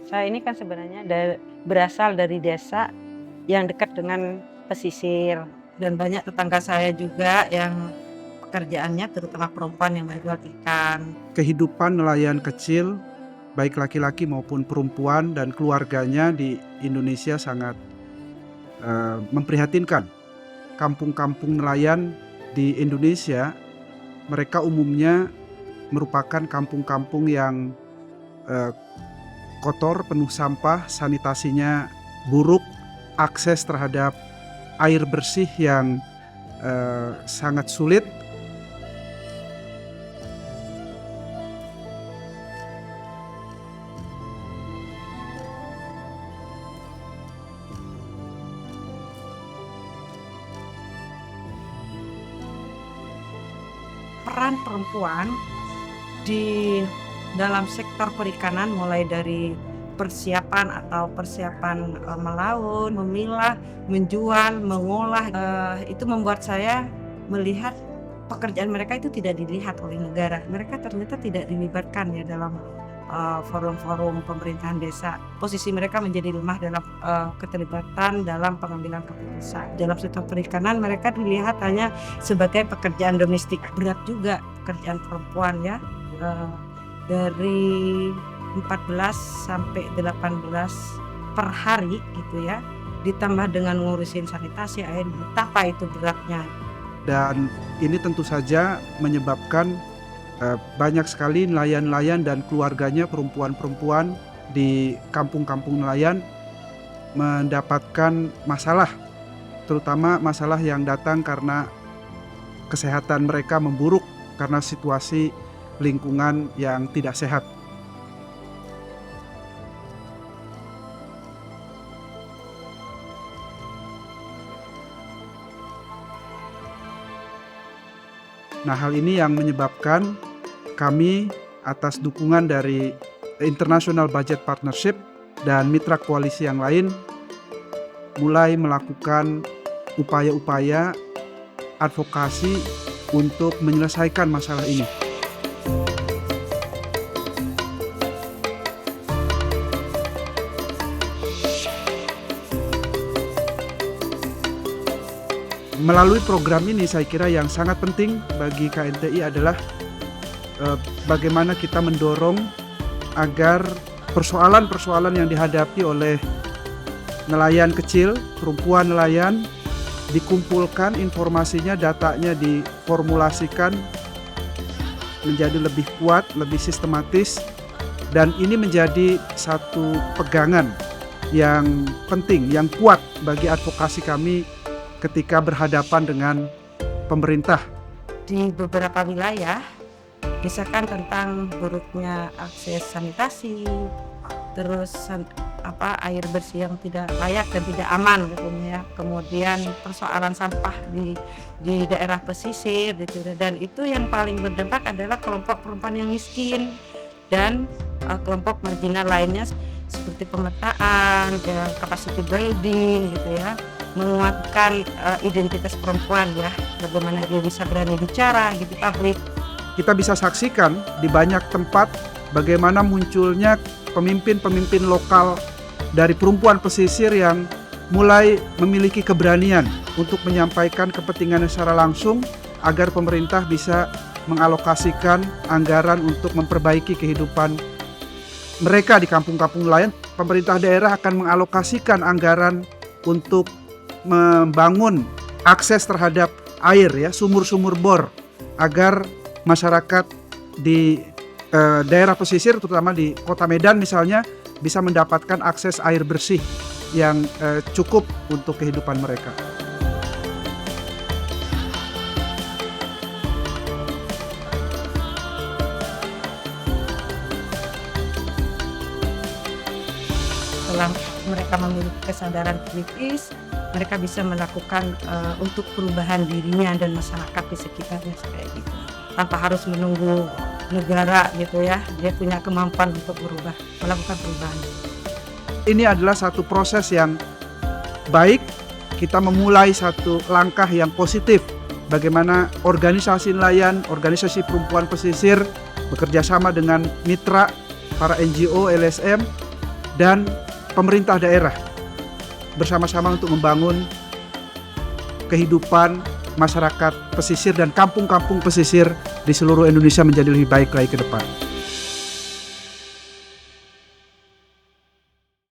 Saya ini kan sebenarnya berasal dari desa yang dekat dengan pesisir dan banyak tetangga saya juga yang pekerjaannya terutama perempuan yang menjual ikan. Kehidupan nelayan kecil, baik laki-laki maupun perempuan dan keluarganya di Indonesia sangat memprihatinkan. Kampung-kampung nelayan di Indonesia, mereka umumnya merupakan kampung-kampung yang kotor, penuh sampah, sanitasinya buruk, akses terhadap air bersih yang sangat sulit. Peran perempuan di dalam sektor perikanan mulai dari persiapan melaut, memilah, menjual, mengolah, itu membuat saya melihat pekerjaan mereka itu tidak dilihat oleh negara. Mereka ternyata tidak dilibatkan ya dalam forum-forum pemerintahan desa. Posisi mereka menjadi lemah dalam keterlibatan dalam pengambilan keputusan. Dalam sektor perikanan mereka dilihat hanya sebagai pekerjaan domestik. Berat juga pekerjaan perempuan ya. Dari 14 sampai 18 per hari gitu ya. Ditambah dengan ngurusin sanitasi air, betapa itu beratnya. Dan ini tentu saja menyebabkan banyak sekali nelayan-nelayan dan keluarganya, perempuan-perempuan di kampung-kampung nelayan mendapatkan masalah, terutama masalah yang datang karena kesehatan mereka memburuk karena situasi lingkungan yang tidak sehat. Nah, hal ini yang menyebabkan kami atas dukungan dari International Budget Partnership dan mitra koalisi yang lain mulai melakukan upaya-upaya advokasi untuk menyelesaikan masalah ini. Melalui program ini saya kira yang sangat penting bagi KNTI adalah bagaimana kita mendorong agar persoalan-persoalan yang dihadapi oleh nelayan kecil, perempuan nelayan, dikumpulkan informasinya, datanya diformulasikan menjadi lebih kuat, lebih sistematis, dan ini menjadi satu pegangan yang penting, yang kuat bagi advokasi kami ketika berhadapan dengan pemerintah. Di beberapa wilayah, misalkan tentang buruknya akses sanitasi, terus air bersih yang tidak layak dan tidak aman gitu ya. Kemudian persoalan sampah di daerah pesisir gitu. Dan itu yang paling berdampak adalah kelompok perempuan yang miskin dan kelompok marginal lainnya seperti pemetaan, capacity building gitu ya. Menguatkan identitas perempuan ya, bagaimana dia bisa berani bicara gitu publik. Kita bisa saksikan di banyak tempat bagaimana munculnya pemimpin-pemimpin lokal dari perempuan pesisir yang mulai memiliki keberanian untuk menyampaikan kepentingannya secara langsung agar pemerintah bisa mengalokasikan anggaran untuk memperbaiki kehidupan mereka di kampung-kampung nelayan. Pemerintah daerah akan mengalokasikan anggaran untuk membangun akses terhadap air ya, sumur-sumur bor agar masyarakat di daerah pesisir terutama di Kota Medan misalnya bisa mendapatkan akses air bersih yang cukup untuk kehidupan mereka. Setelah mereka memiliki kesadaran kritis, mereka bisa melakukan untuk perubahan dirinya dan masyarakat di sekitarnya kayak gitu. Tanpa harus menunggu negara gitu ya, dia punya kemampuan untuk melakukan perubahan. Ini adalah satu proses yang baik, kita memulai satu langkah yang positif. Bagaimana organisasi nelayan, organisasi perempuan pesisir bekerja sama dengan mitra, para NGO, LSM, dan pemerintah daerah bersama-sama untuk membangun kehidupan masyarakat pesisir dan kampung-kampung pesisir di seluruh Indonesia menjadi lebih baik lagi ke depan.